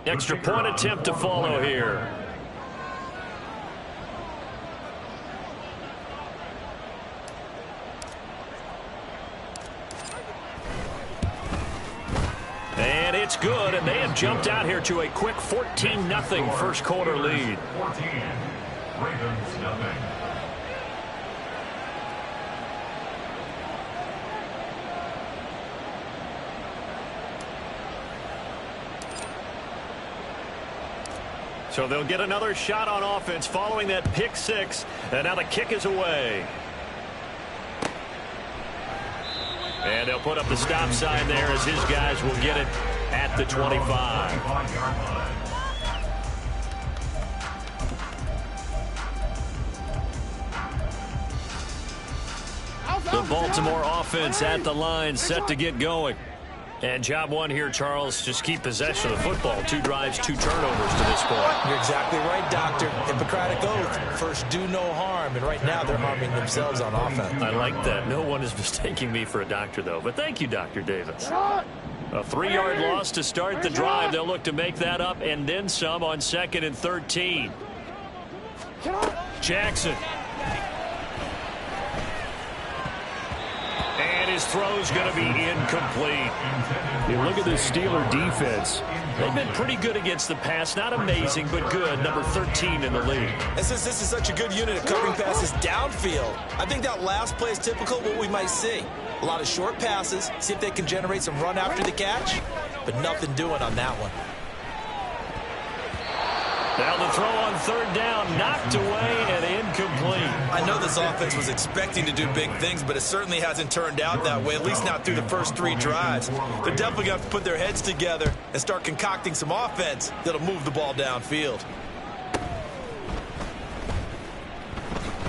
Extra point attempt to follow here. And it's good, and they have jumped out here to a quick 14-0 first quarter lead. 14, Ravens nothing. So they'll get another shot on offense following that pick six, and now the kick is away. And they'll put up the stop sign there as his guys will get it at the 25. The Baltimore offense at the line, set to get going. And job one here, Charles, just keep possession of the football. 2 drives, 2 turnovers to this point. You're exactly right, Doctor. Hippocratic oath. First, do no harm. And right now, they're harming themselves on offense. I like that. No one is mistaking me for a doctor, though. But thank you, Dr. Davis. A 3-yard loss to start the drive. They'll look to make that up and then some on 2nd and 13. Jackson. And his throw's going to be incomplete. You look at this Steeler defense. They've been pretty good against the pass. Not amazing, but good. Number 13 in the league. And since this is such a good unit at covering passes downfield, I think that last play is typical of what we might see. A lot of short passes, see if they can generate some run after the catch, but nothing doing on that one. Now the throw on 3rd down, knocked away and incomplete. I know this offense was expecting to do big things, but it certainly hasn't turned out that way, at least not through the first 3 drives. They're definitely going to have to put their heads together and start concocting some offense that'll move the ball downfield.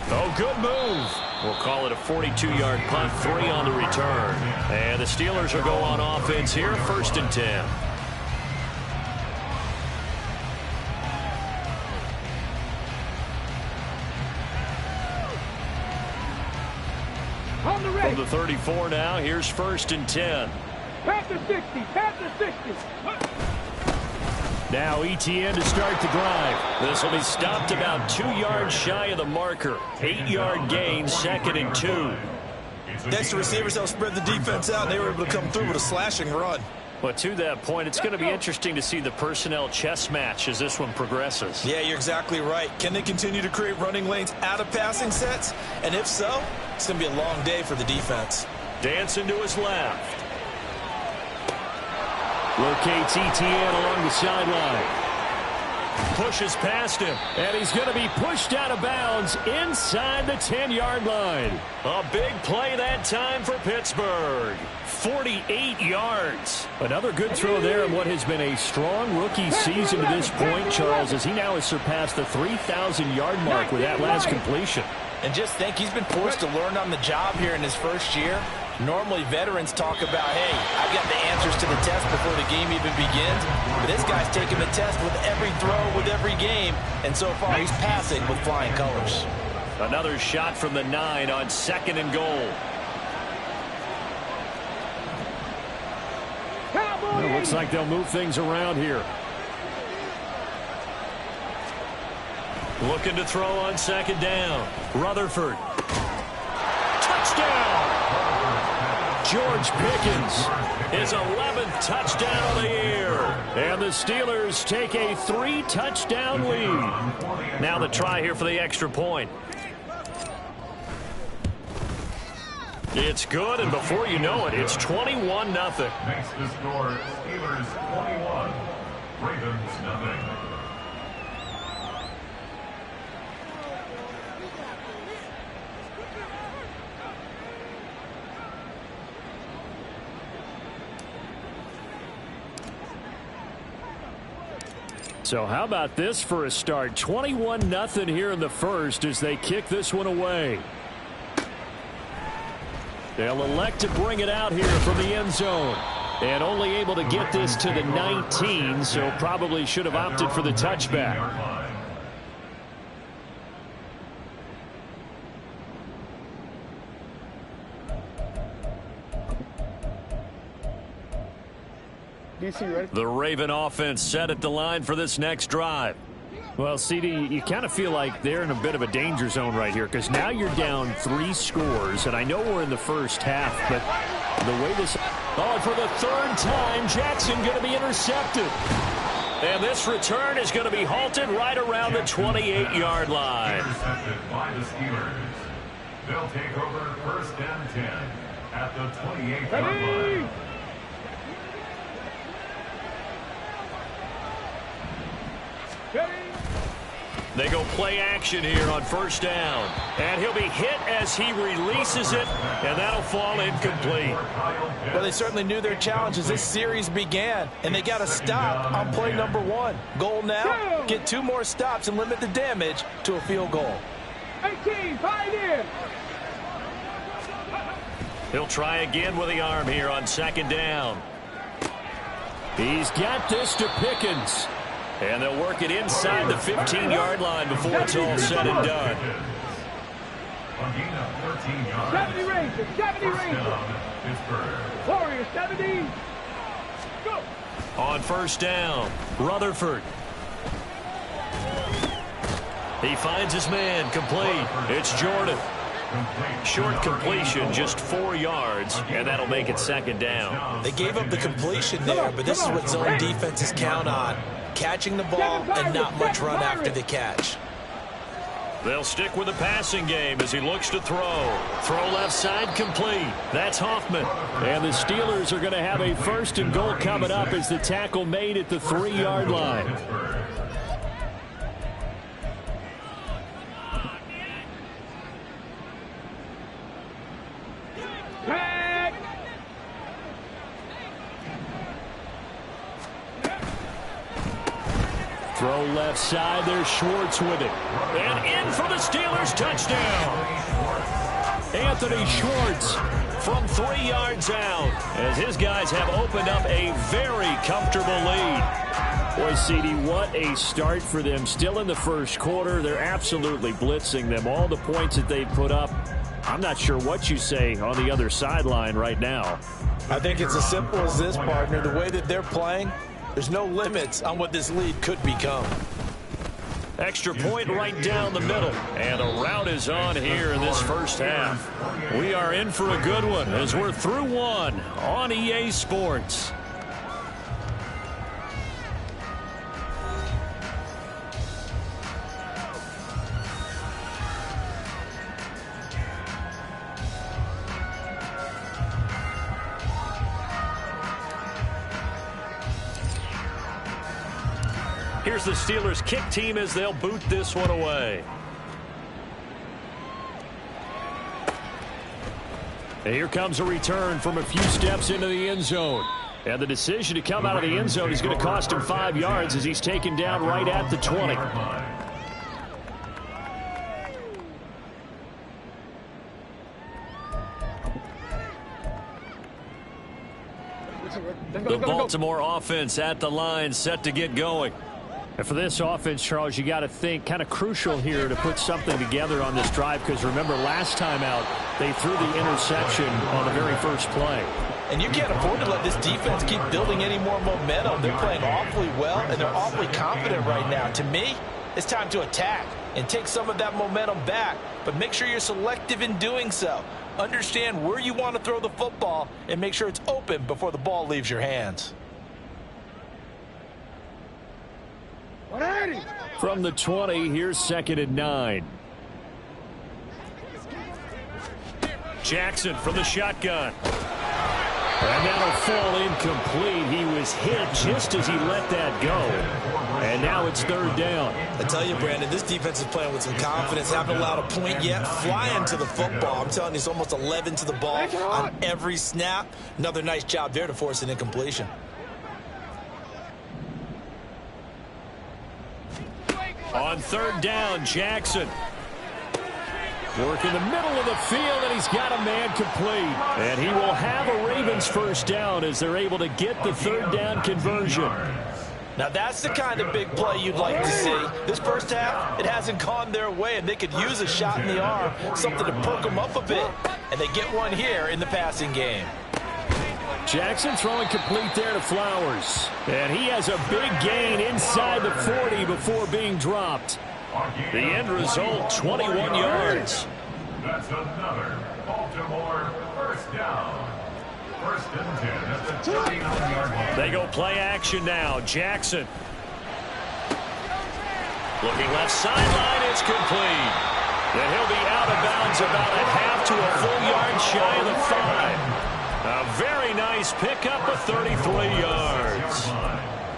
Oh, good move. We'll call it a 42-yard punt, 3 on the return. And the Steelers will go on offense here, 1st and 10. From the 34 now, here's 1st and 10. Past the 60, past the 60. Now ETN to start the drive. This will be stopped about 2 yards shy of the marker. 8-yard gain, 2nd and 2. Next to receivers, they'll spread the defense out, and they were able to come through with a slashing run. But to that point, it's going to be interesting to see the personnel chess match as this one progresses. Yeah, you're exactly right. Can they continue to create running lanes out of passing sets? And if so, it's going to be a long day for the defense. Dancing to his left. Locates ETN along the sideline. Pushes past him, and he's going to be pushed out of bounds inside the 10-yard line. A big play that time for Pittsburgh. 48 yards. Another good throw there in what has been a strong rookie season to this point, Charles, as he now has surpassed the 3,000-yard mark with that last completion. And just think, he's been forced to learn on the job here in his first year. Normally, veterans talk about, hey, I've got the answers to the test before the game even begins. But this guy's taking the test with every throw, with every game. And so far, he's passing with flying colors. Another shot from the 9 on 2nd and goal. It looks like they'll move things around here. Looking to throw on 2nd down. Rutherford. Touchdown! George Pickens, his 11th touchdown of the year. And the Steelers take a 3-touchdown lead. Now the try here for the extra point. It's good, and before you know it, it's 21-0. Makes the score Steelers 21, Ravens nothing. So how about this for a start? 21-0 here in the first as they kick this one away. They'll elect to bring it out here from the end zone. And only able to get this to the 19, so probably should have opted for the touchback. The Raven offense set at the line for this next drive. Well, CD, you kind of feel like they're in a bit of a danger zone right here because now you're down 3 scores, and I know we're in the first half, but the way this... Oh, for the 3rd time, Jackson going to be intercepted. And this return is going to be halted right around the 28-yard line. Intercepted by the Steelers. They'll take over 1st and 10 at the 28-yard line. They go play action here on 1st down. And he'll be hit as he releases it, and that'll fall incomplete. Well, they certainly knew their challenge as this series began, and they got to stop on play number 1. Goal now, get 2 more stops and limit the damage to a field goal. 18, 5 in. He'll try again with the arm here on 2nd down. He's got this to Pickens. And they'll work it inside the 15-yard line before it's all said and done. 70 Rangers, 70 Rangers. Warriors, 70. Go. On 1st down, Rutherford. He finds his man, complete. It's Jordan. Short completion, just 4 yards, and that'll make it 2nd down. They gave up the completion there, but this is what zone defenses count on. Catching the ball and not much run after the catch. They'll stick with the passing game as he looks to throw. Throw left side complete. That's Hoffman. And the Steelers are going to have a 1st and goal coming up as the tackle made at the 3-yard line. Throw left side. There's Schwartz with it. And in for the Steelers touchdown. Anthony Schwartz from 3 yards out as his guys have opened up a very comfortable lead. Boy, CD, what a start for them. Still in the 1st quarter. They're absolutely blitzing them. All the points that they put up, I'm not sure what you say on the other sideline right now. I think it's as simple as this, partner. The way that they're playing, there's no limits on what this lead could become. Extra point right down the middle. And a rout is on here in this 1st half. We are in for a good one as we're through 1 on EA Sports. Here's the Steelers kick team as they'll boot this one away. And here comes a return from a few steps into the end zone. And the decision to come out of the end zone is going to cost him 5 yards as he's taken down right at the 20. The Baltimore offense at the line, set to get going. And for this offense, Charles, you got to think kind of crucial here to put something together on this drive because remember last time out they threw the interception on the very 1st play. And you can't afford to let this defense keep building any more momentum. They're playing awfully well and they're awfully confident right now. To me, it's time to attack and take some of that momentum back, but make sure you're selective in doing so. Understand where you want to throw the football and make sure it's open before the ball leaves your hands. From the 20, here's 2nd and 9. Jackson from the shotgun. And that'll fall incomplete. He was hit just as he let that go. And now it's 3rd down. I tell you, Brandon, this defense is playing with some confidence. Haven't allowed a point yet. Flying to the football. I'm telling you, it's almost 11 to the ball on every snap. Another nice job there to force an incompletion. On 3rd down, Jackson. Work in the middle of the field, and he's got a man complete. And he will have a Ravens 1st down as they're able to get the 3rd down conversion. Now that's the kind of big play you'd like to see. This 1st half, it hasn't gone their way, and they could use a shot in the arm, something to perk them up a bit. And they get one here in the passing game. Jackson throwing complete there to Flowers. And he has a big gain inside the 40 before being dropped. The end result, 21 yards. That's another Baltimore first down. First and 10 at the 39-yard line. They go play action now. Jackson. Looking left sideline, it's complete. And he'll be out of bounds about a half to a full yard shy of the 5. A very nice pickup of 33 yards.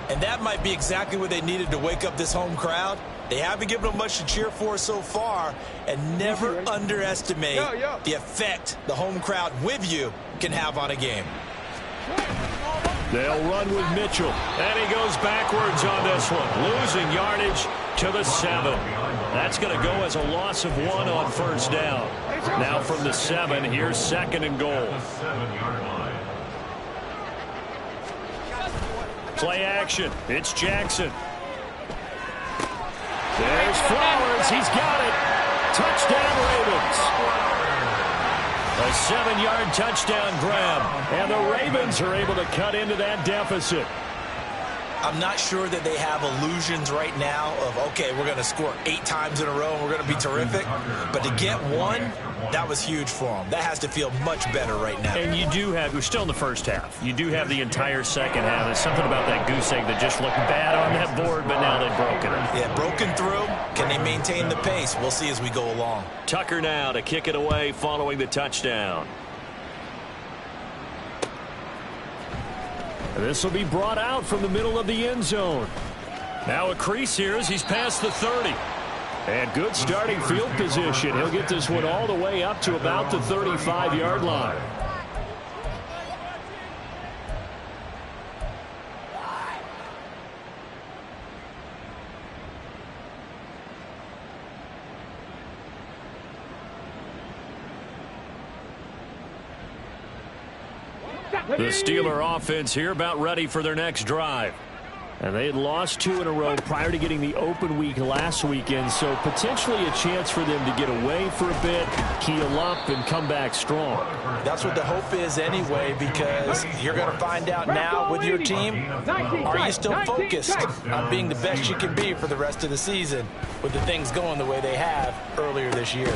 And that might be exactly what they needed to wake up this home crowd. They haven't given them much to cheer for so far, and never underestimate the effect the home crowd with you can have on a game. They'll run with Mitchell, and he goes backwards on this one, losing yardage to the 7. That's going to go as a loss of 1 on first down. Now from the 7, here's second and goal. The 7-yard line. Play action. It's Jackson. There's Flowers. He's got it. Touchdown, Ravens. A 7-yard touchdown grab. And the Ravens are able to cut into that deficit. I'm not sure that they have illusions right now of, okay, we're going to score 8 times in a row and we're going to be terrific. But to get 1, that was huge for them. That has to feel much better right now. And you do have, we're still in the first half. You do have the entire second half. There's something about that goose egg that just looked bad on that board, but now they've broken it. Yeah, broken through. Can they maintain the pace? We'll see as we go along. Tucker now to kick it away following the touchdown. This will be brought out from the middle of the end zone. Now a crease here as he's past the 30. And good starting field position. He'll get this one all the way up to about the 35-yard line. The Steeler offense here about ready for their next drive. And they had lost 2 in a row prior to getting the open week last weekend, so potentially a chance for them to get away for a bit, keel up, and come back strong. That's what the hope is anyway, because you're going to find out now with your team, are you still focused on being the best you can be for the rest of the season with the things going the way they have earlier this year?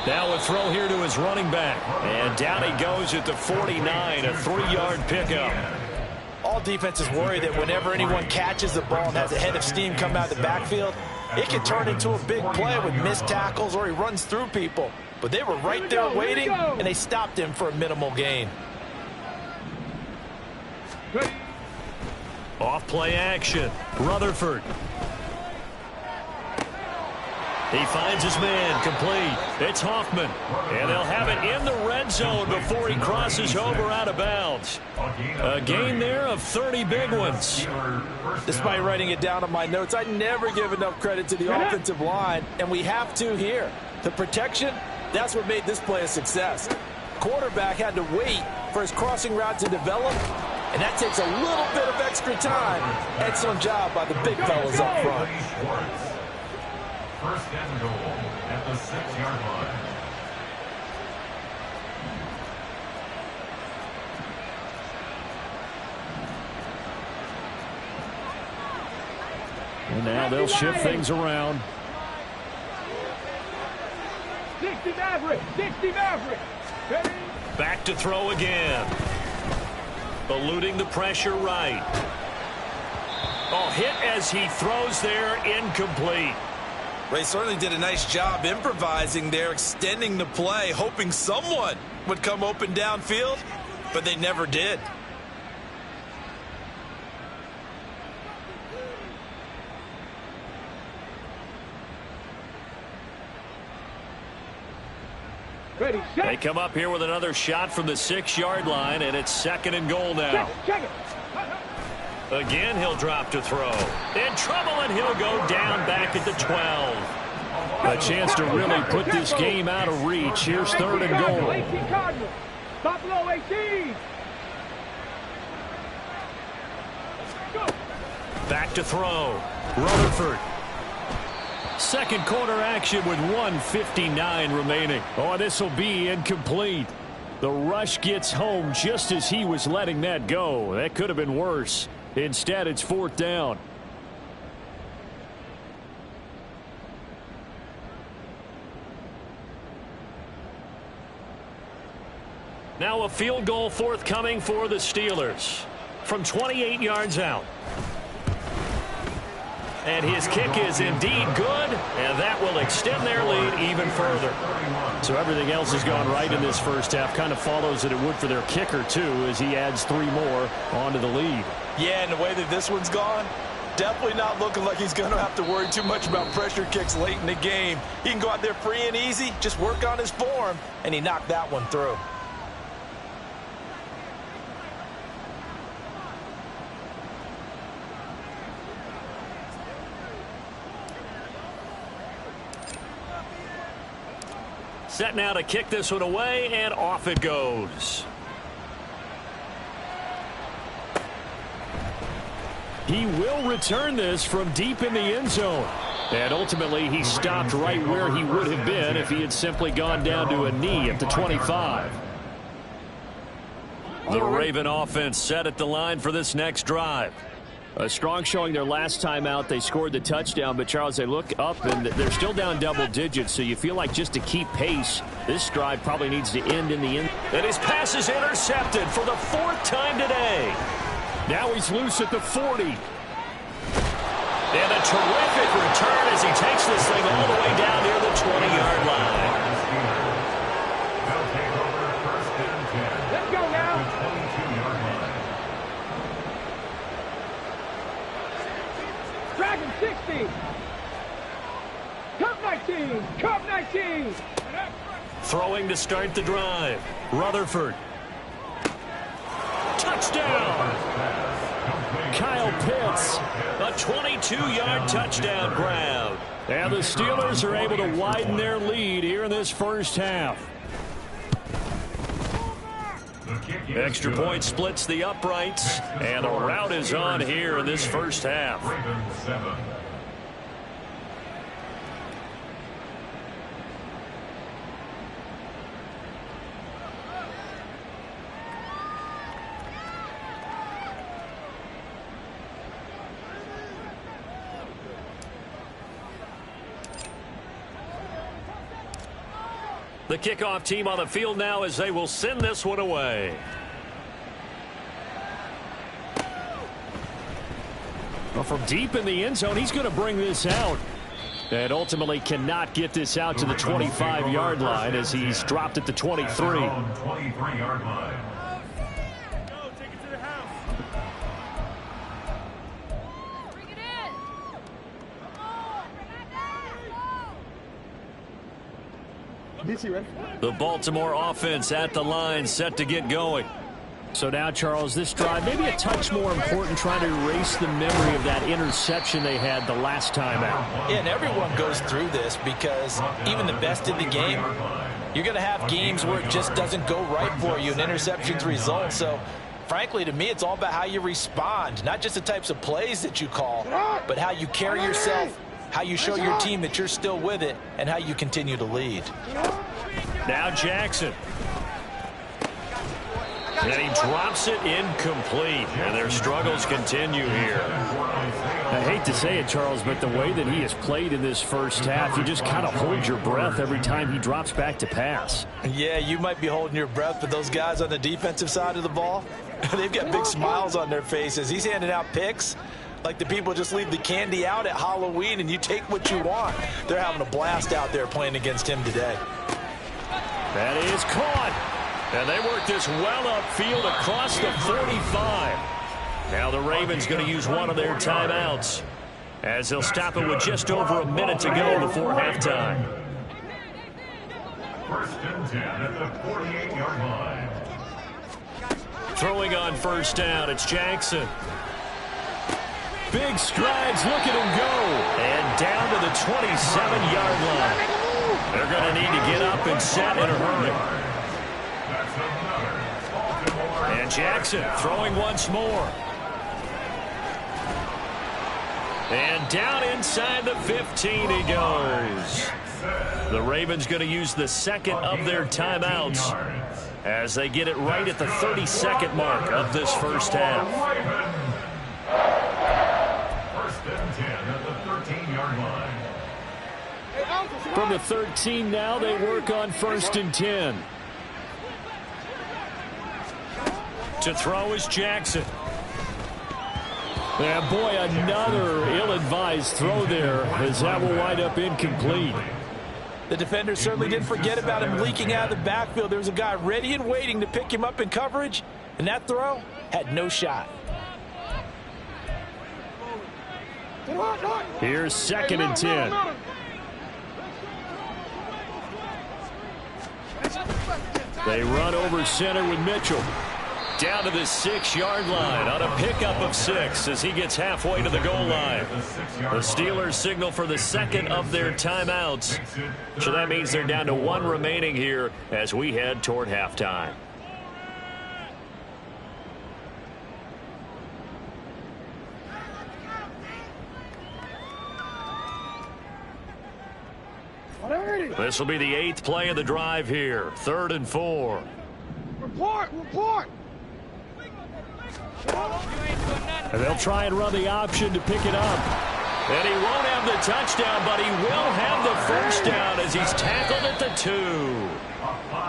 Now a throw here to his running back. And down he goes at the 49, a 3-yard pickup. All defenses worry that whenever anyone catches the ball and has a head of steam come out of the backfield, it can turn into a big play with missed tackles or he runs through people. But they were right there waiting, and they stopped him for a minimal gain. Off play action. Rutherford. He finds his man complete. It's Hoffman. And they'll have it in the red zone before he crosses over out of bounds. A gain there of 30 big ones. Despite writing it down on my notes, I never give enough credit to the offensive line, and we have to here. The protection, that's what made this play a success. Quarterback had to wait for his crossing route to develop, and that takes a little bit of extra time. Excellent job by the big fellas up front. First and goal at the 6-yard line. And now they'll shift things around. 60 Maverick, 60 Maverick. Ready? Back to throw again. Eluding the pressure right. Oh, hit as he throws there, incomplete. Ray certainly did a nice job improvising there, extending the play, hoping someone would come open downfield, but they never did. Ready, They set. come up here with another shot from the 6-yard line, and it's second and goal now. Check it. Again, he'll drop to throw. In trouble, and he'll go down back at the 12. A chance to really put this game out of reach. Here's third and goal. 18 Cardinals. Buffalo 18. Go. Back to throw. Rutherford. Second quarter action with 1:59 remaining. Oh, this will be incomplete. The rush gets home just as he was letting that go. That could have been worse. Instead, it's 4th down. Now a field goal forthcoming for the Steelers from 28 yards out. And his kick is indeed good, and that will extend their lead even further. So everything else has gone right in this first half. Kind of follows that it would for their kicker, too, as he adds 3 more onto the lead. Yeah, and the way that this one's gone, definitely not looking like he's going to have to worry too much about pressure kicks late in the game. He can go out there free and easy, just work on his form, and he knocked that one through. Set now to kick this one away, and off it goes. He will return this from deep in the end zone. And ultimately, he stopped right where he would have been if he had simply gone down to a knee at the 25. The Raven offense set at the line for this next drive. A strong showing their last time out. They scored the touchdown, but, Charles, they look up, and they're still down double digits, so you feel like just to keep pace, this drive probably needs to end in the end. And his pass is intercepted for the 4th time today. Now he's loose at the 40. And a terrific return as he takes this thing all the way down near the 20-yard line. They'll take over 1st and 10. Let's go now. The 22-yard line. Dragon 60. Cup 19. Cup 19. Throwing to start the drive. Rutherford. Touchdown. Kyle Pitts. A 22-yard touchdown grab. And the Steelers are able to widen their lead here in this first half. Extra point splits the uprights, and the route is on here in this first half. Ravens 7. The kickoff team on the field now as they will send this one away. Well, from deep in the end zone, he's going to bring this out. And ultimately cannot get this out to the 25-yard line as he's dropped at the 23. 23-yard line. The Baltimore offense at the line, set to get going. So now, Charles, this drive maybe a touch more important, trying to erase the memory of that interception they had the last time out. Yeah, and everyone goes through this because even the best in the game, you're going to have games where it just doesn't go right for you and interceptions result. So, frankly, to me, it's all about how you respond, not just the types of plays that you call, but how you carry yourself, how you show your team that you're still with it, and how you continue to lead. Now Jackson. And he drops it incomplete, and their struggles continue here. I hate to say it, Charles, but the way that he has played in this first half, you just kind of hold your breath every time he drops back to pass. Yeah, you might be holding your breath, but those guys on the defensive side of the ball, they've got big smiles on their faces. He's handing out picks like the people just leave the candy out at Halloween and you take what you want. They're having a blast out there playing against him today. That is caught. And they work this well upfield across the 45. Now the Ravens going to use one of their timeouts as they'll stop it with just over a minute to go before halftime. 1st and 10 at the 48-yard line. Throwing on first down, it's Jackson. Big strides, look at him go. And down to the 27-yard line. They're going to need to get up and set in a hurry. And Jackson throwing once more. And down inside the 15 he goes. The Ravens going to use the second of their timeouts as they get it right at the 32nd mark of this first half. First and 10 at the 13-yard line. From the 13 now, they work on first and 10. To throw is Jackson. And boy, another ill-advised throw there as that will wind up incomplete. The defender certainly didn't forget about him leaking out of the backfield. There was a guy ready and waiting to pick him up in coverage, and that throw had no shot. Here's second and 10. They run over center with Mitchell. Down to the 6-yard line on a pickup of 6 as he gets halfway to the goal line. The Steelers signal for the second of their timeouts. So that means they're down to 1 remaining here as we head toward halftime. This will be the 8th play of the drive here. 3rd and 4. Report! And they'll try and run the option to pick it up. And he won't have the touchdown, but he will have the first down as he's tackled at the 2.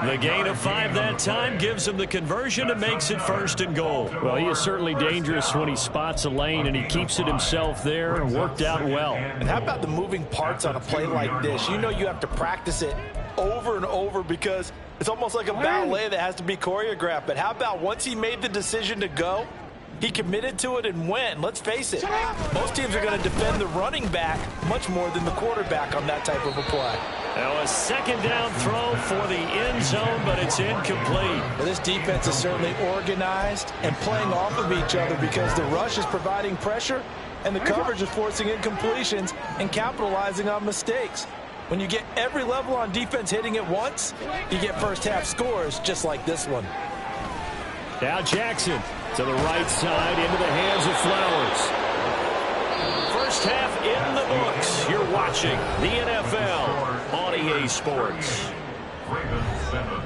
The gain of 5 that time gives him the conversion and makes it 1st and goal. Well, he is certainly dangerous when he spots a lane, and he keeps it himself there and worked out well. And how about the moving parts on a play like this? You know you have to practice it over and over because it's almost like a ballet that has to be choreographed. But how about once he made the decision to go, he committed to it and went. Let's face it, most teams are going to defend the running back much more than the quarterback on that type of a play. Now a second down throw for the end zone, but it's incomplete. Well, this defense is certainly organized and playing off of each other because the rush is providing pressure and the coverage is forcing incompletions and capitalizing on mistakes. When you get every level on defense hitting at once, you get first half scores just like this one. Now Jackson to the right side into the hands of Flowers. First half in the books. You're watching the NFL on EA Sports. Ravens 7.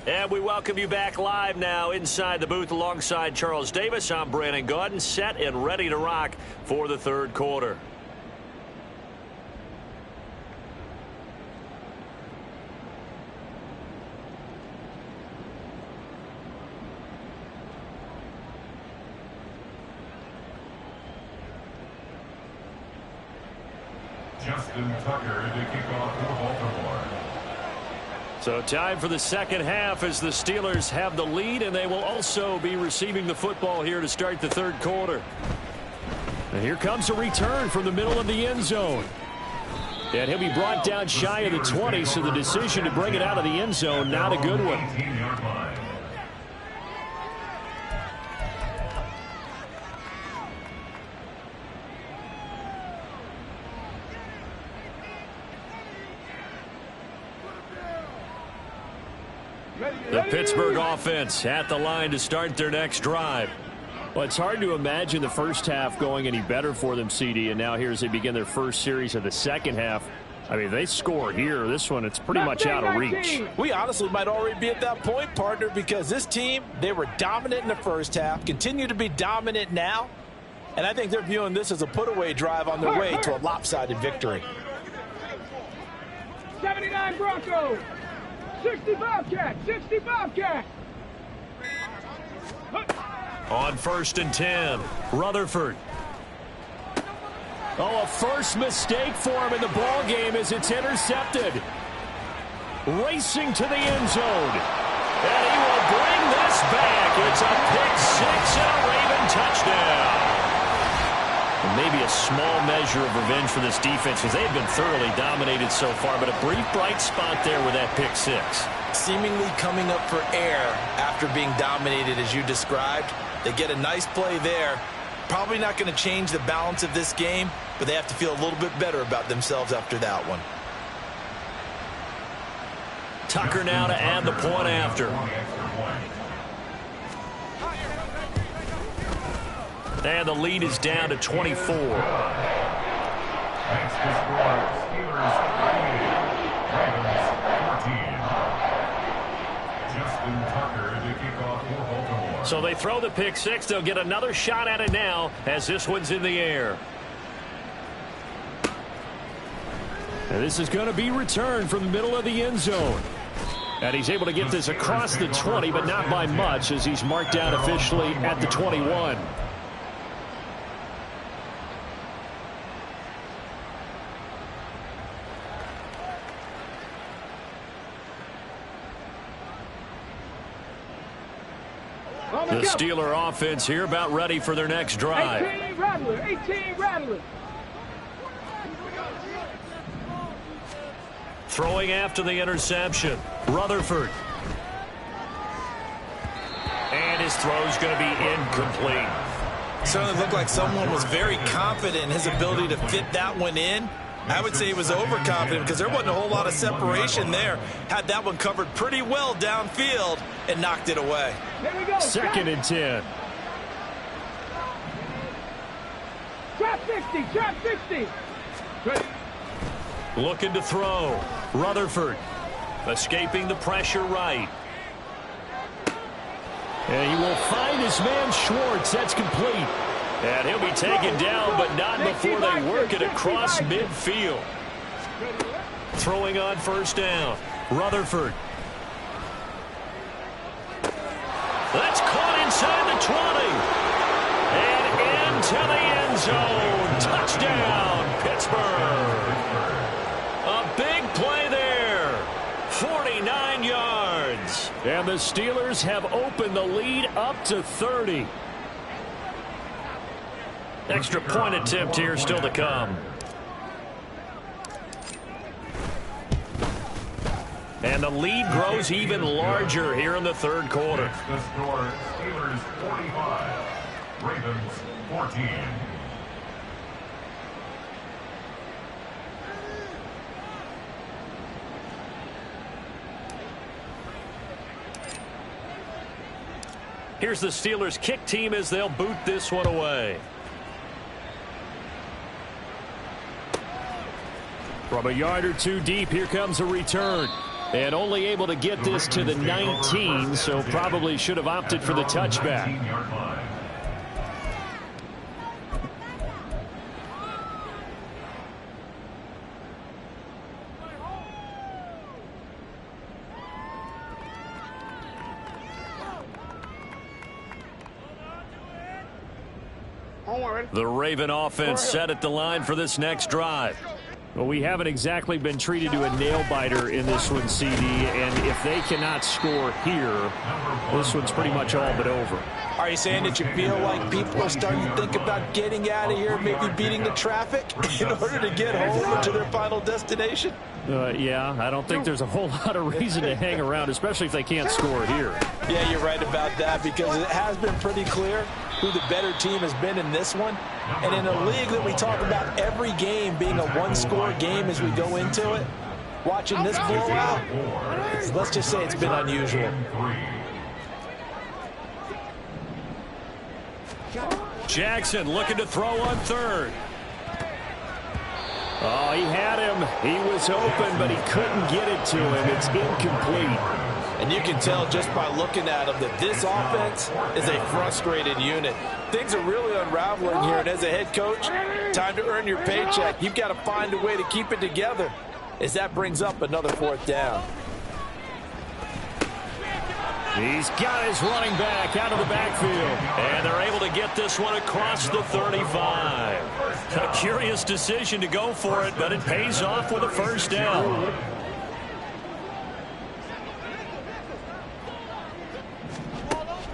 And we welcome you back live now inside the booth alongside Charles Davis. I'm Brandon Gaudin, set and ready to rock for the 3rd quarter. Justin Tucker to kick off for Baltimore. So time for the second half as the Steelers have the lead, and they will also be receiving the football here to start the 3rd quarter. And here comes a return from the middle of the end zone. And he'll be brought down shy of the 20, so the decision to bring it out of the end zone, not a good one. 18-yard line. The Pittsburgh offense at the line to start their next drive. Well, it's hard to imagine the first half going any better for them, CD, and now here as they begin their first series of the second half. I mean, they score here. This one, it's pretty much out of reach. We honestly might already be at that point, partner, because this team, they were dominant in the first half, continue to be dominant now, and I think they're viewing this as a put-away drive on their way to a lopsided victory. 79 Broncos. 60 Bobcat. 60 Bobcat. On 1st and 10, Rutherford. Oh, a first mistake for him in the ball game as it's intercepted. Racing to the end zone. And he will bring this back. It's a pick 6 and a Raven touchdown. And maybe a small measure of revenge for this defense because they've been thoroughly dominated so far, but a brief bright spot there with that pick 6. Seemingly coming up for air after being dominated as you described. They get a nice play there, Probably not going to change the balance of this game, but they have to feel a little bit better about themselves after that one. Tucker now to add the point after. And the lead is down to 24. Next to score, Steelers 38, Ravens 14. Justin Tucker to kick off for Baltimore. So they throw the pick six. They'll get another shot at it now as this one's in the air. And this is going to be returned from the middle of the end zone. And he's able to get this across the 20, but not by much as he's marked down officially at the 21. The Steeler offense here about ready for their next drive. 18 Rattler, 18 Rattler. Throwing after the interception, Rutherford. And his throw's going to be incomplete. Certainly looked like someone was very confident in his ability to fit that one in. I would say he was overconfident because there wasn't a whole lot of separation there. Had that one covered pretty well downfield and knocked it away. Here we go. 2nd and 10. Trap 60, trap 60. Ready. Looking to throw. Rutherford escaping the pressure right. And he will find his man Schwartz. That's complete. And he'll be taken down, but not before they work it across midfield. Throwing on first down. Rutherford. That's caught inside the 20. And into the end zone. Touchdown, Pittsburgh. A big play there. 49 yards. And the Steelers have opened the lead up to 30. Extra point attempt here still to come. And the lead grows even larger here in the third quarter. Next to score, Steelers 45, Ravens 14. Here's the Steelers kick team as they'll boot this one away. From a yard or two deep, here comes a return. And only able to get this to the 19, so probably should have opted for the touchback. The Raven offense set at the line for this next drive. Well, we haven't exactly been treated to a nail-biter in this one, CD, and if they cannot score here, this one's pretty much all but over. Are you saying that you feel like people are starting to think about getting out of here, maybe beating the traffic in order to get home to their final destination? Yeah, I don't think there's a whole lot of reason to hang around, especially if they can't score here. Yeah, you're right about that because it has been pretty clear who the better team has been in this one. And in a league that we talk about every game being a one-score game as we go into it, watching this blowout, let's just say it's been unusual. Jackson looking to throw on third. Oh, he had him. He was open, but he couldn't get it to him. It's incomplete. And you can tell just by looking at him that this offense is a frustrated unit. Things are really unraveling here, and as a head coach, time to earn your paycheck. You've got to find a way to keep it together as that brings up another fourth down. He's got his running back out of the backfield. And they're able to get this one across the 35. A curious decision to go for it, but it pays off with a first down.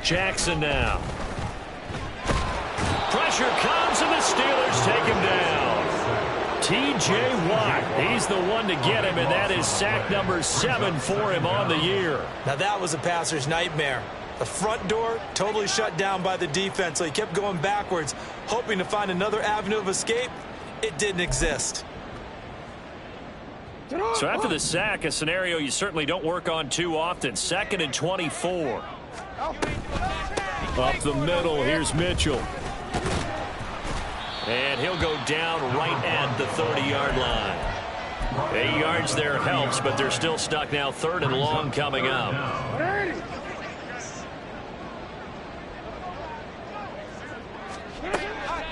Jackson now. Pressure comes, and the Steelers take him down. T.J. Watt, he's the one to get him, and that is sack number 7 for him on the year. Now that was a passer's nightmare. The front door totally shut down by the defense, so he kept going backwards, hoping to find another avenue of escape. It didn't exist. So after the sack, a scenario you certainly don't work on too often. 2nd and 24. Up the middle, here's Mitchell. And he'll go down right at the 30-yard line. 8 yards there helps, but they're still stuck now. 3rd and long coming up.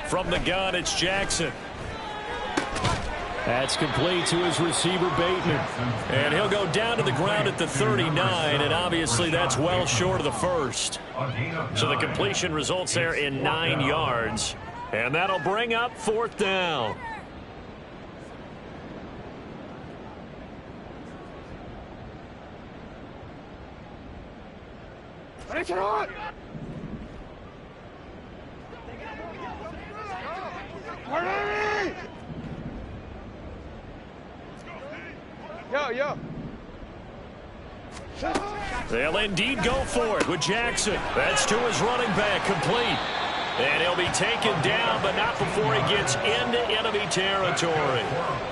From the gun, it's Jackson. That's complete to his receiver, Bateman. And he'll go down to the ground at the 39, and obviously that's well short of the first. So the completion results there in 9 yards. And that'll bring up 4th down. Yo. They'll indeed go for it with Jackson. That's to his running back, complete. And he'll be taken down, but not before he gets into enemy territory.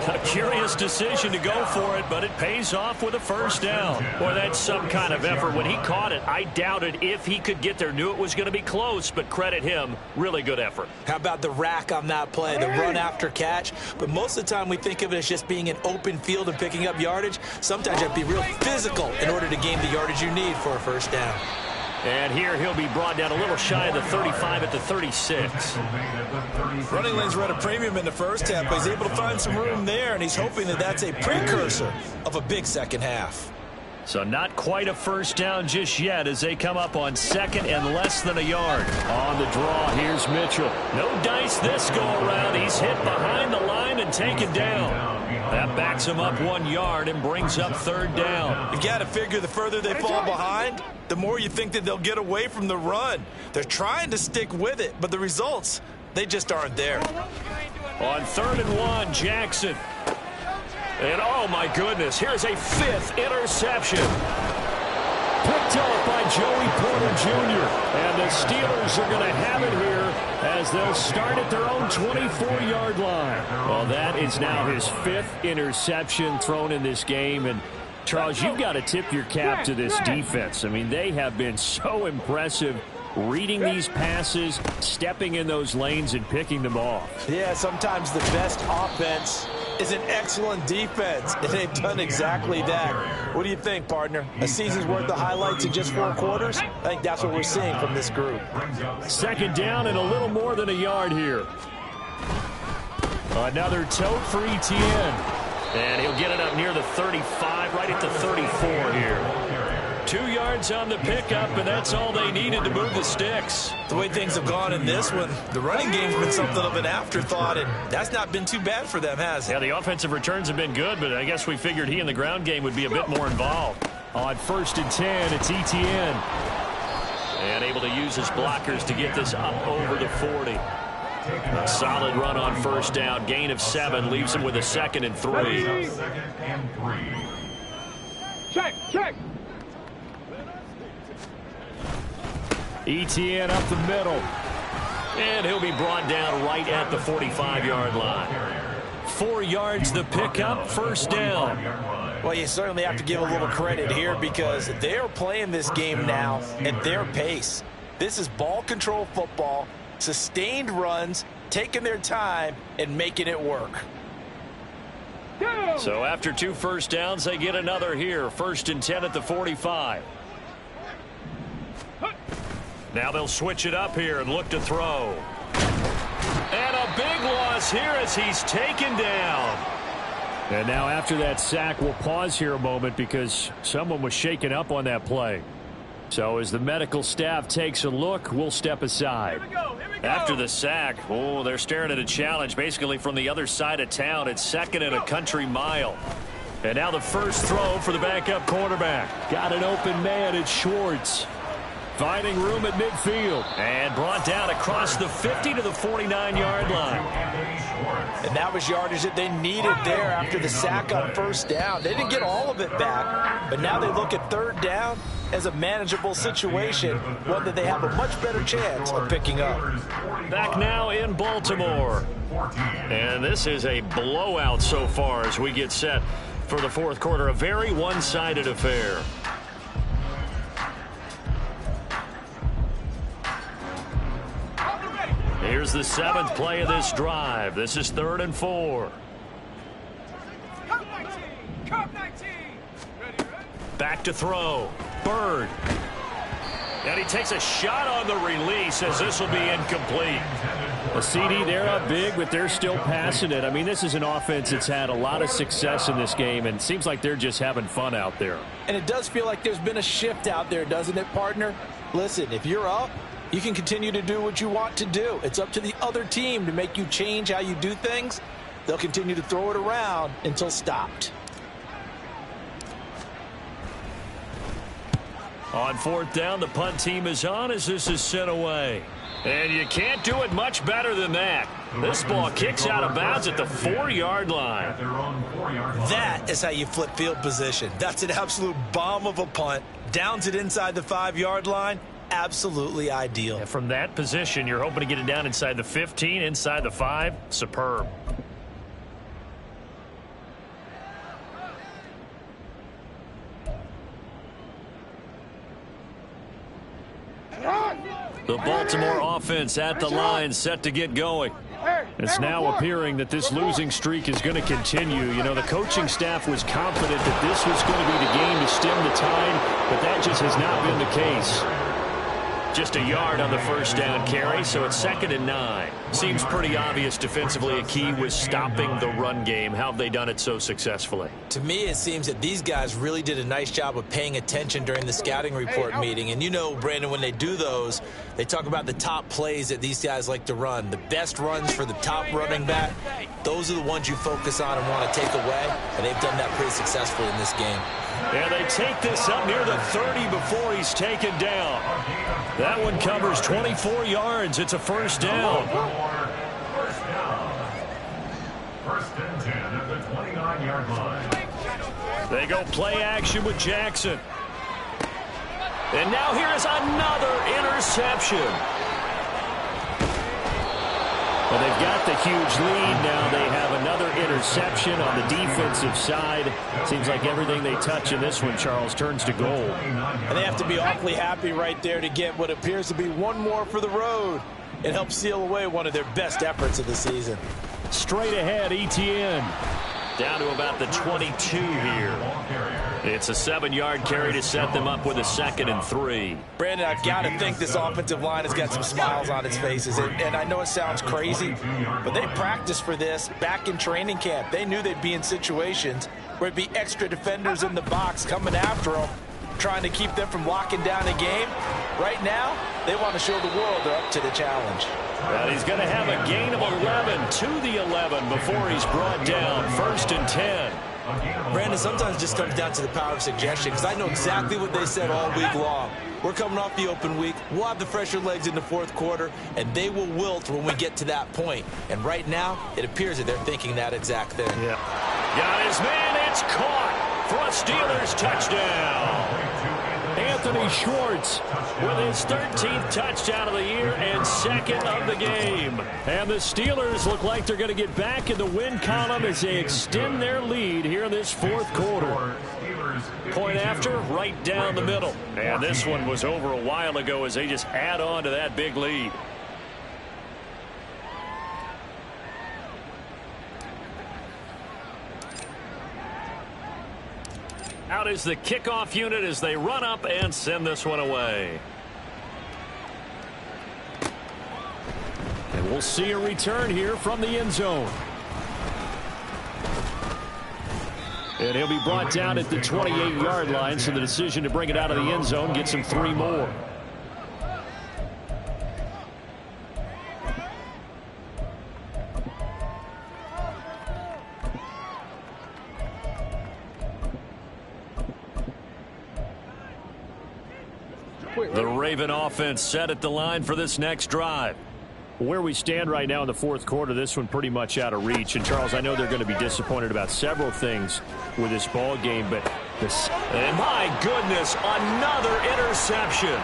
A curious decision to go for it, but it pays off with a 1st down. Boy, that's some kind of effort. When he caught it, I doubted if he could get there. Knew it was going to be close, but credit him. Really good effort. How about the rack on that play, the run after catch? But most of the time we think of it as just being an open field and picking up yardage. Sometimes you have to be real physical in order to gain the yardage you need for a 1st down. And here he'll be brought down a little shy of the 35 at the 36. Running lanes were at a premium in the first half, but he's able to find some room there, and he's hoping that that's a precursor of a big second half. So not quite a 1st down just yet as they come up on 2nd and less than a yard. On the draw, here's Mitchell. No dice this go around. He's hit behind the line and taken down. That backs him up 1 yard and brings up 3rd down. You got to figure the further they fall behind, the more you think that they'll get away from the run. They're trying to stick with it, but the results, they just aren't there. On 3rd and 1, Jackson. And oh my goodness, here's a 5th interception. Picked up by Joey Porter Jr. And the Steelers are going to have it here as they'll start at their own 24-yard line. Well, that is now his 5th interception thrown in this game. And Charles, you've got to tip your cap to this defense. I mean, they have been so impressive reading these passes, stepping in those lanes and picking them off. Yeah, sometimes the best offense is an excellent defense, and they've done exactly that. What do you think, partner? A season's worth of highlights in just 4 quarters? I think that's what we're seeing from this group. 2nd down and a little more than a yard here. Another tote for Etienne. And he'll get it up near the 35, right at the 34 here. 2 yards on the pickup, and that's all they needed to move the sticks. The way things have gone in this one, the running game's been something of an afterthought, and that's not been too bad for them, has it? Yeah, the offensive returns have been good, but I guess we figured he in the ground game would be a bit more involved. On 1st and 10, it's Etienne. And able to use his blockers to get this up over the 40. A solid run on 1st down. Gain of 7 leaves him with a 2nd and 3. Check. Etienne up the middle. And he'll be brought down right at the 45-yard line. 4 yards the pickup, 1st down. Well, you certainly have to give a little credit here because they're playing this game now at their pace. This is ball control football, sustained runs, taking their time, and making it work. So after 2 1st downs, they get another here. 1st and 10 at the 45. Now they'll switch it up here and look to throw. And a big loss here as he's taken down. And now after that sack, we'll pause here a moment because someone was shaken up on that play. So as the medical staff takes a look, we'll step aside. Here we go. After the sack, oh, they're staring at a challenge basically from the other side of town. It's 2nd and a country mile. And now the first throw for the backup quarterback. Got an open man, it's Schwartz. Finding room at midfield. And brought down across the 50 to the 49-yard line. And that was yardage that they needed there after the sack on first down. They didn't get all of it back, but now they look at third down as a manageable situation, one that they have a much better chance of picking up. Back now in Baltimore. And this is a blowout so far as we get set for the fourth quarter. A very one-sided affair. Here's the 7th play of this drive. This is 3rd and 4. Back to throw. Bird. And he takes a shot on the release as this will be incomplete. A CD, they're up big, but they're still passing it. I mean, this is an offense that's had a lot of success in this game, and it seems like they're just having fun out there. And it does feel like there's been a shift out there, doesn't it, partner? Listen, if you're up, you can continue to do what you want to do. It's up to the other team to make you change how you do things. They'll continue to throw it around until stopped. On 4th down, the punt team is on as this is sent away. And you can't do it much better than that. This ball kicks out of bounds at the 4-yard line. That is how you flip field position. That's an absolute bomb of a punt. Downs it inside the 5-yard line. Absolutely ideal. And from that position, you're hoping to get it down inside the 15, inside the 5. Superb. The Baltimore offense at the line, set to get going. It's now appearing that this losing streak is going to continue. You know, the coaching staff was confident that this was going to be the game to stem the tide, but that just has not been the case. Just a yard on the first down carry, so it's 2nd and 9. Seems pretty obvious defensively a key was stopping the run game. How have they done it so successfully? To me, it seems that these guys really did a nice job of paying attention during the scouting report meeting. And you know, Brandon, when they do those, they talk about the top plays that these guys like to run. The best runs for the top running back, those are the ones you focus on and want to take away. And they've done that pretty successfully in this game. And they take this up near the 30 before he's taken down. That one covers 24 yards. It's a first down. First and 10 at the 29-yard line. They go play action with Jackson. And now here is another interception. Well, they've got the huge lead. Now they have another interception on the defensive side. Seems like everything they touch in this one, Charles, turns to gold. And they have to be awfully happy right there to get what appears to be one more for the road. It helps seal away one of their best efforts of the season. Straight ahead, Etienne. Down to about the 22 here. It's a 7-yard carry to set them up with a 2nd and 3. Brandon, I've got to think this offensive line has got some smiles on its faces. And I know it sounds crazy, but they practiced for this back in training camp. They knew they'd be in situations where it'd be extra defenders in the box coming after them, trying to keep them from locking down a game. Right now, they want to show the world they're up to the challenge. And he's going to have a gain of 11 to the 11 before he's brought down. 1st and 10. Brandon, sometimes it just comes down to the power of suggestion, because I know exactly what they said all week long. We're coming off the open week. We'll have the fresher legs in the fourth quarter, and they will wilt when we get to that point. And right now, it appears that they're thinking that exact thing. Yeah. Got his man. It's caught for a Steelers touchdown. Anthony Schwartz with his 13th touchdown of the year and 2nd of the game. And the Steelers look like they're going to get back in the win column as they extend their lead here in this fourth quarter. Point after, right down the middle. And this one was over a while ago as they just add on to that big lead. Out is the kickoff unit as they run up and send this one away. And we'll see a return here from the end zone. And he'll be brought down at the 28-yard line, so the decision to bring it out of the end zone gets him 3 more. quick. The Raven offense set at the line for this next drive. Where we stand right now in the fourth quarter, this one pretty much out of reach. And, Charles, I know they're going to be disappointed about several things with this ball game, but this... And my goodness, another interception.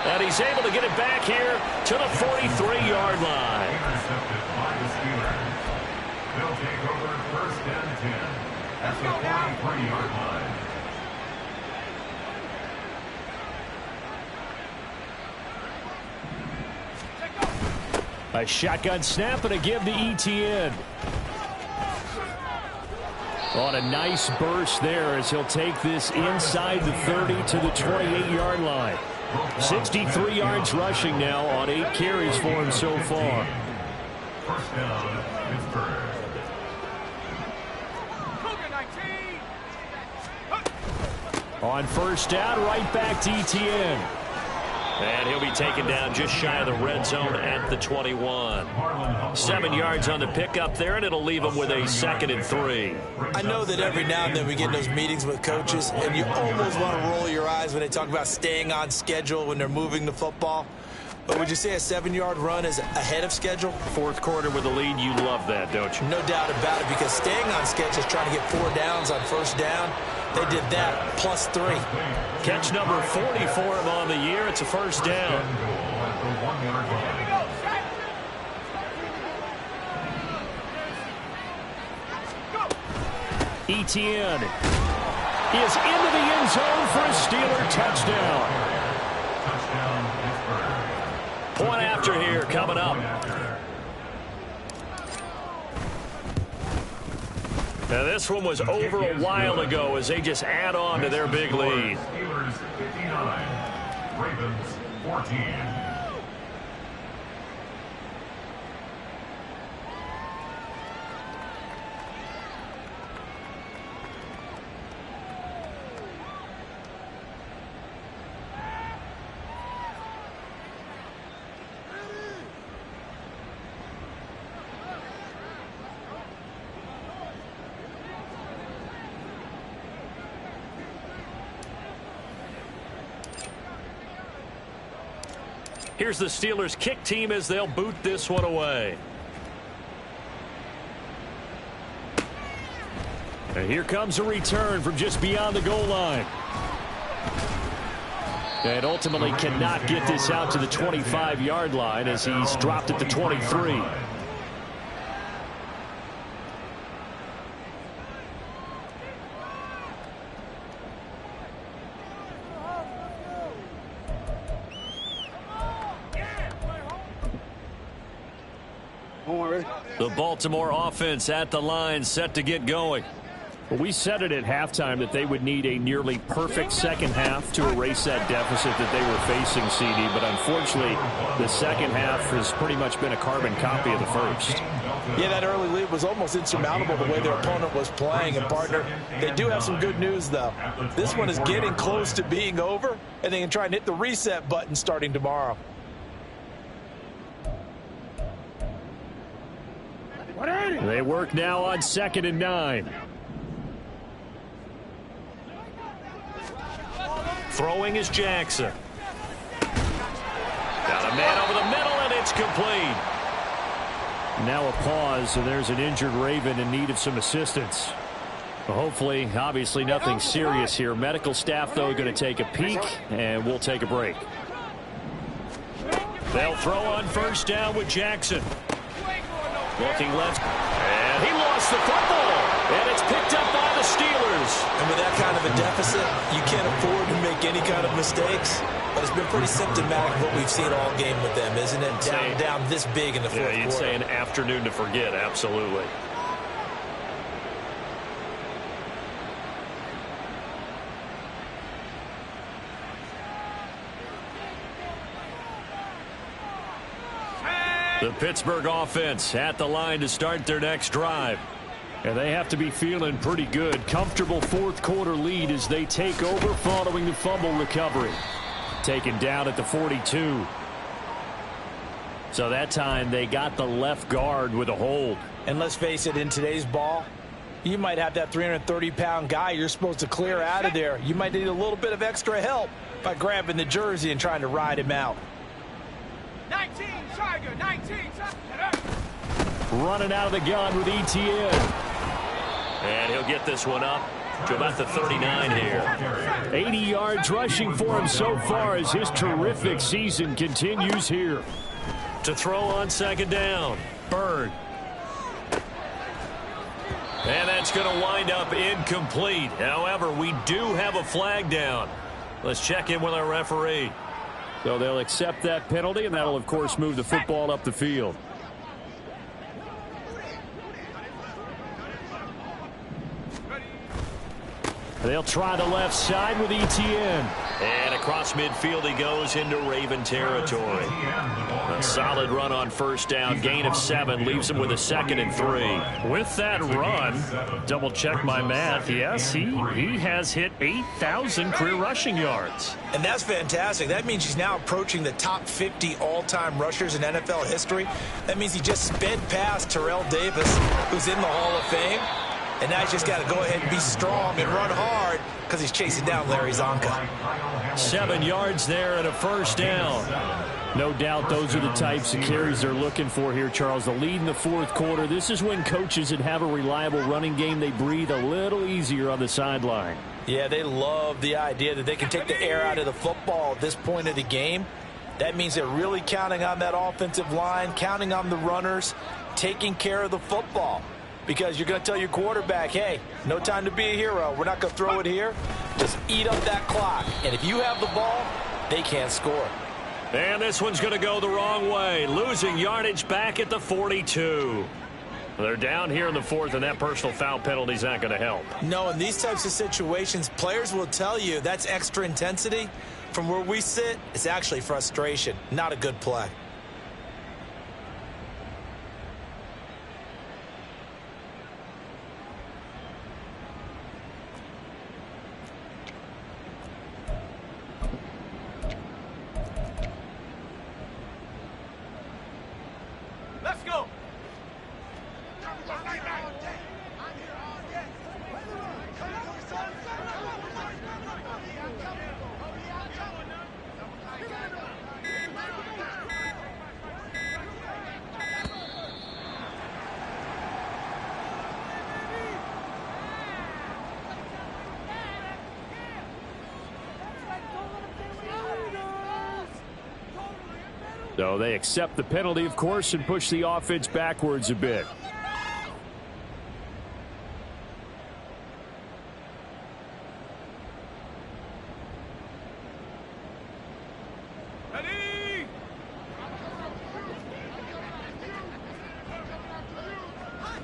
And he's able to get it back here to the 43-yard line. Intercepted by the Steelers. They'll take over first and 10 at the 43-yard line. A shotgun snap and a give to ETN. On a nice burst there as he'll take this inside the 30 to the 28-yard line. 63 yards rushing now on 8 carries for him so far. First down, Pittsburgh. On first down, right back to ETN. And he'll be taken down just shy of the red zone at the 21. 7 yards on the pickup there, and it'll leave him with a 2nd and 3. I know that every now and then we get in those meetings with coaches, and you almost want to roll your eyes when they talk about staying on schedule when they're moving the football. But would you say a 7-yard run is ahead of schedule? Fourth quarter with a lead, you love that, don't you? No doubt about it, because staying on schedule is trying to get 4 downs on first down. They did that, plus 3. Catch number 40 for him on the year. It's a first down. ETN is into the end zone for a Steeler touchdown. Point after here coming up. Now this one was over a while ago as they just add on to their big lead. Steelers 59, Ravens 14. Here's the Steelers kick team as they'll boot this one away. And here comes a return from just beyond the goal line. And ultimately cannot get this out to the 25-yard line as he's dropped at the 23. The Baltimore offense at the line, set to get going. Well, we said it at halftime that they would need a nearly perfect second half to erase that deficit that they were facing, CD. But unfortunately, the second half has pretty much been a carbon copy of the first. Yeah, that early lead was almost insurmountable the way their opponent was playing. And, partner, they do have some good news, though. This one is getting close to being over, and they can try and hit the reset button starting tomorrow. They work now on 2nd and 9. Throwing is Jackson. Got a man over the middle, and it's complete. Now a pause, and there's an injured Raven in need of some assistance. Well, hopefully, obviously nothing serious here. Medical staff, though, going to take a peek, and we'll take a break. They'll throw on first down with Jackson. Looking left, and he lost the football, and it's picked up by the Steelers. And with that kind of a deficit, you can't afford to make any kind of mistakes. But it's been pretty symptomatic of what we've seen all game with them, isn't it? Down this big in the fourth quarter. Yeah, you'd say an afternoon to forget, absolutely. The Pittsburgh offense at the line to start their next drive. And they have to be feeling pretty good. Comfortable fourth quarter lead as they take over following the fumble recovery. Taken down at the 42. So that time they got the left guard with a hold. And let's face it, in today's ball, You might have that 330-pound guy you're supposed to clear out of there. You might need a little bit of extra help by grabbing the jersey and trying to ride him out. 19, Tiger, 19, Tiger. Running out of the gun with Etienne. And he'll get this one up to about the 39 here. 80 yards rushing for him so far as his terrific season continues here. To throw on second down, Bird. And that's going to wind up incomplete. However, we do have a flag down. Let's check in with our referee. So they'll accept that penalty, and that'll, of course, move the football up the field. They'll try the left side with Etienne. And across midfield he goes into Raven territory. A solid run on first down. Gain of 7 leaves him with a 2nd and 3. With that run, double check my math. Yes, he has hit 8,000 career rushing yards. And that's fantastic. That means he's now approaching the top 50 all-time rushers in NFL history. That means he just sped past Terrell Davis, who's in the Hall of Fame. And now he's just got to go ahead and be strong and run hard because he's chasing down Larry Zonka. 7 yards there and a first down. No doubt those are the types of carries they're looking for here, Charles. The lead in the fourth quarter. This is when coaches that have a reliable running game, they breathe a little easier on the sideline. Yeah, they love the idea that they can take the air out of the football at this point of the game. That means they're really counting on that offensive line, counting on the runners, taking care of the football. Because you're going to tell your quarterback, hey, no time to be a hero. We're not going to throw it here. Just eat up that clock. And if you have the ball, they can't score. And this one's going to go the wrong way. Losing yardage back at the 42. They're down here in the fourth, and that personal foul penalty is not going to help. No, in these types of situations, players will tell you that's extra intensity. From where we sit, it's actually frustration. Not a good play. Let's go. So they accept the penalty, of course, and push the offense backwards a bit. Ready?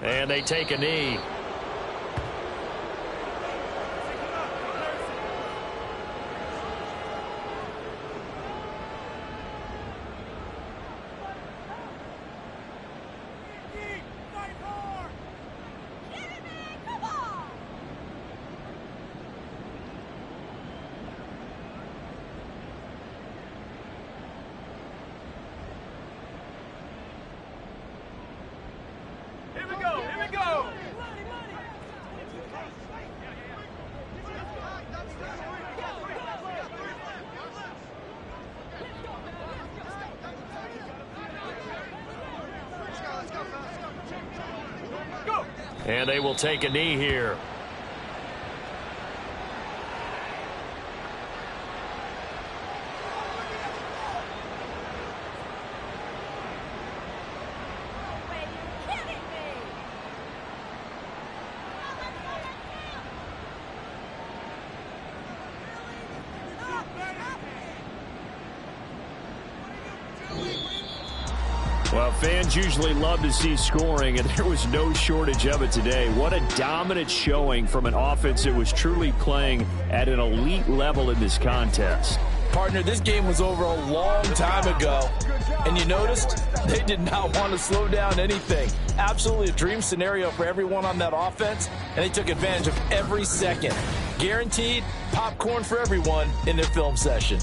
And they take a knee. Here we go. Here we go. Go. And they will take a knee here. Well, fans usually love to see scoring, and there was no shortage of it today. What a dominant showing from an offense that was truly playing at an elite level in this contest. Partner, this game was over a long time ago, and you noticed they did not want to slow down anything. Absolutely a dream scenario for everyone on that offense, and they took advantage of every second. Guaranteed popcorn for everyone in their film session.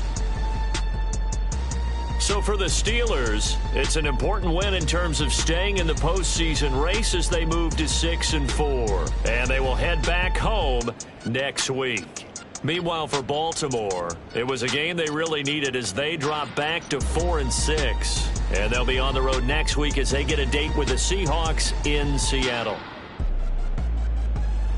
So for the Steelers, it's an important win in terms of staying in the postseason race as they move to 6-4. And they back home next week. Meanwhile, for Baltimore, it was a game they really needed as they drop back to 4-6. And they'll be on the road next week as they get a date with the Seahawks in Seattle.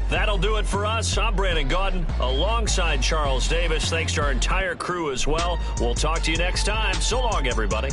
That'll do it for us. I'm Brandon Gaudin alongside Charles Davis. Thanks to our entire crew as well. We'll talk to you next time. So long, everybody.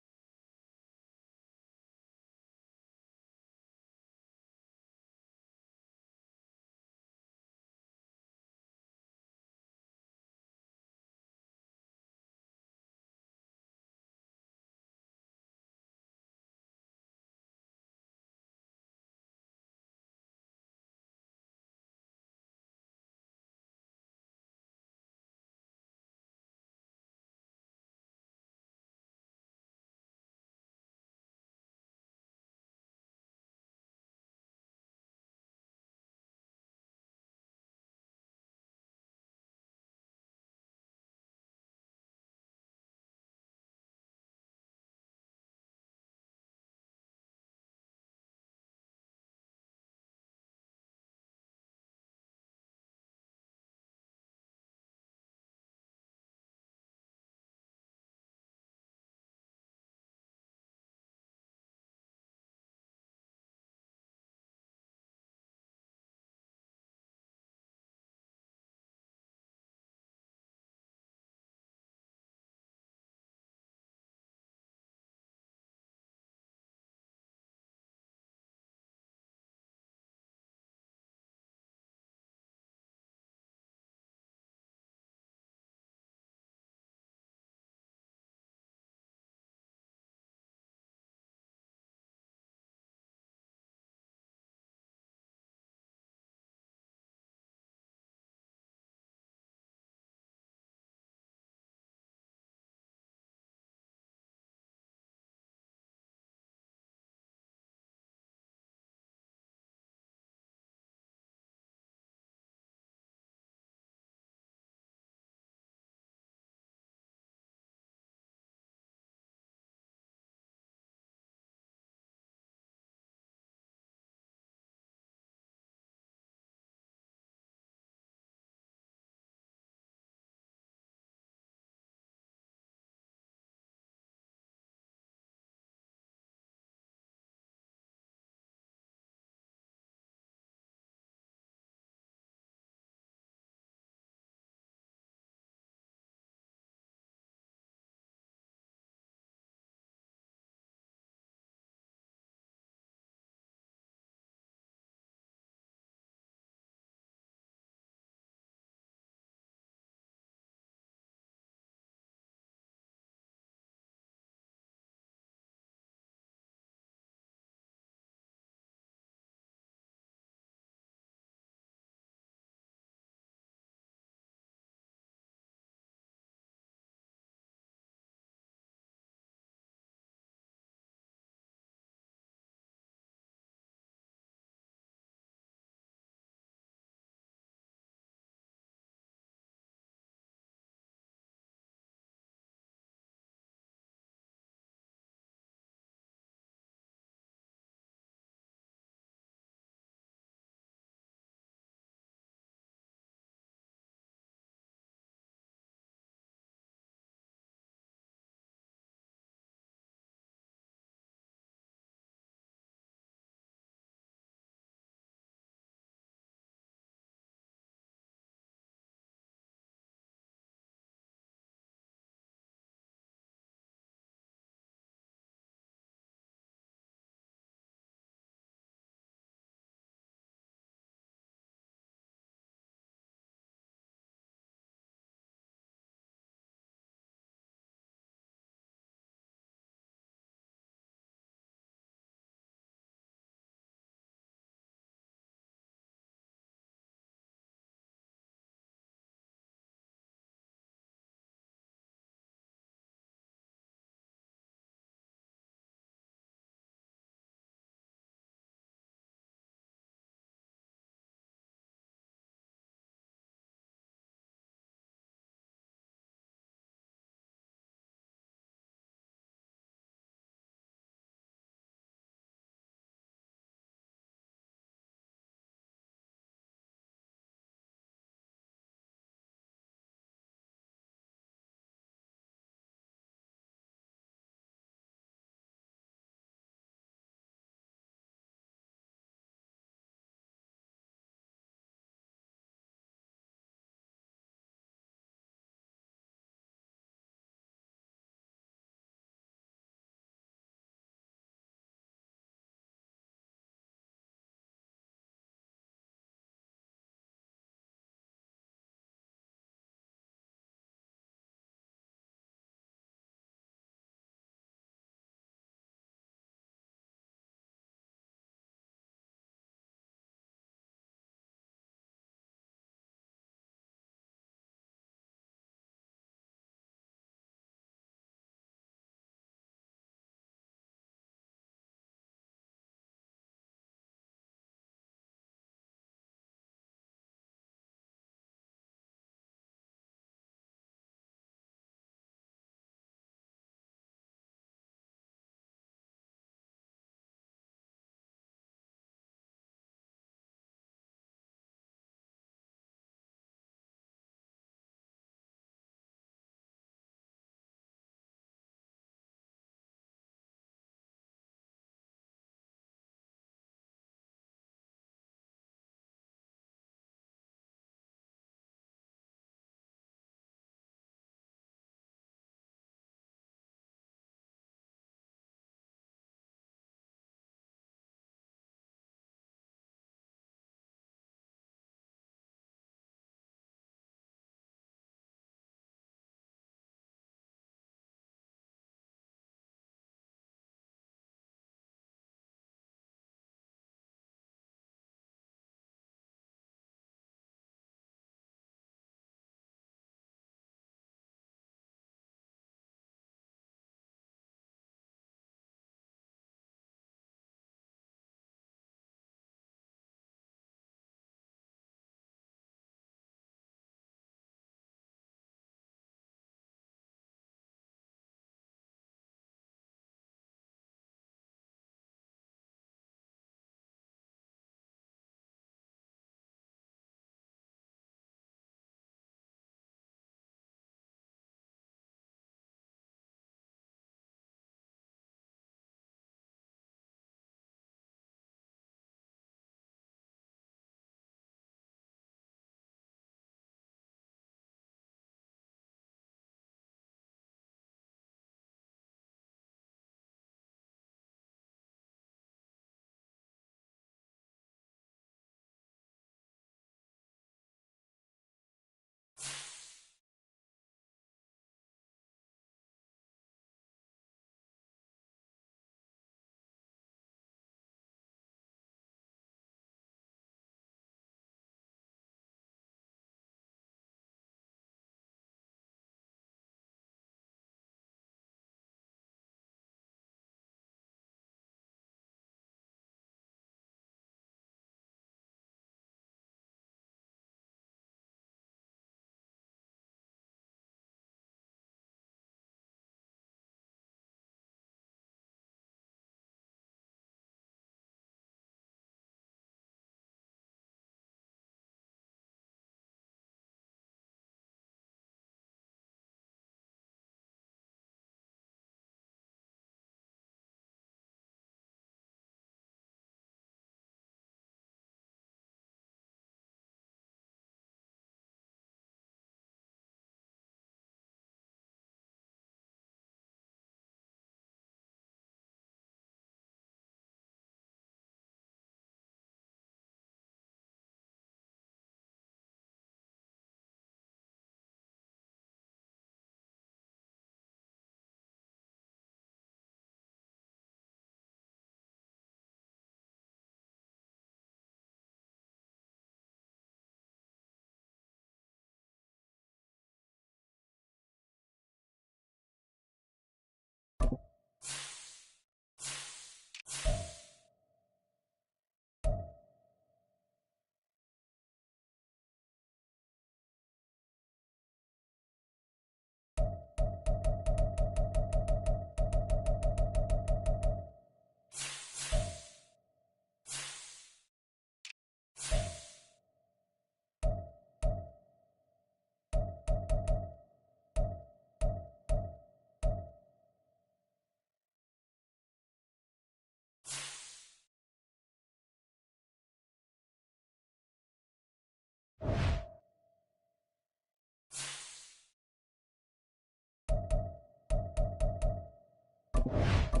Bye.